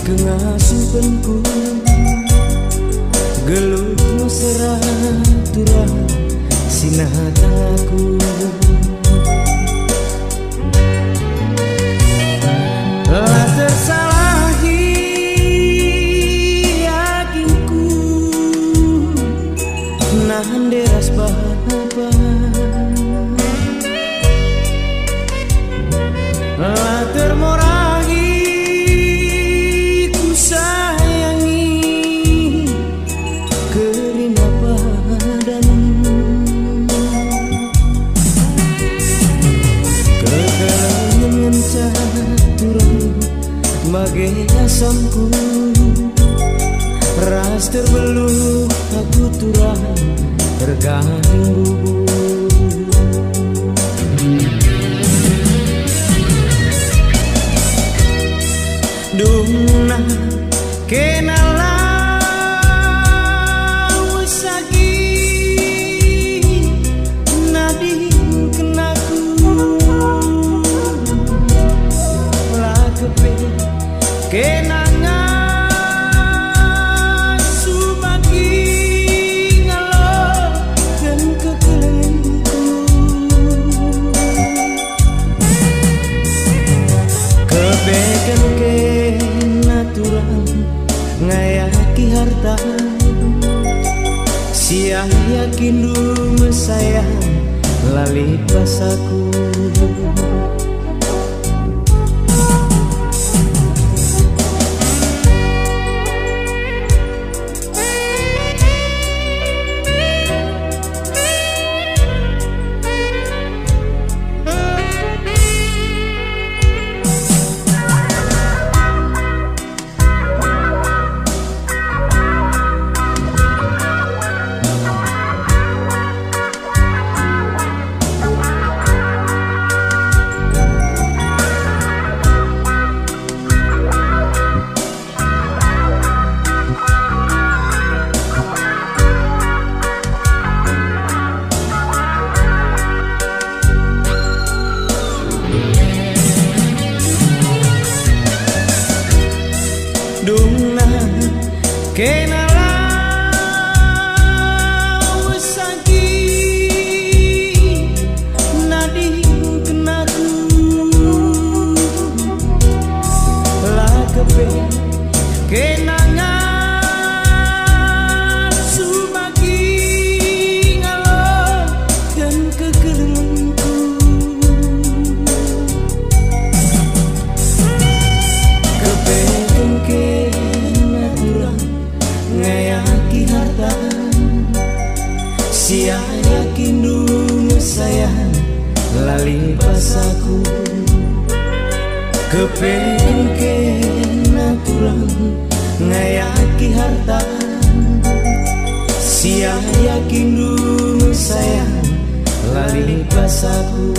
Kengasupanku gelut mesra turah sinataku telah tersalahi yakinku nahan deras bahapa telah termorahi ku sayangi kerina padamu kekelangan caturang bagai asamku ras terbeluh aku turah tergantung bubur Duna kenala usagi nadi kenaku lakepe kenangan subagi ngalo dan kekelengku kebeken ngayaki harta sia yakin du sayang lali pasaku Duna kenala usagi nadi kenaku lakepe kenangan subagi ngalo dan kekelengku kepeken ngayaki harta sia yakin du sayang lali pasaku kepeken naturang ngayaki harta sia yakin du sayang lali pasaku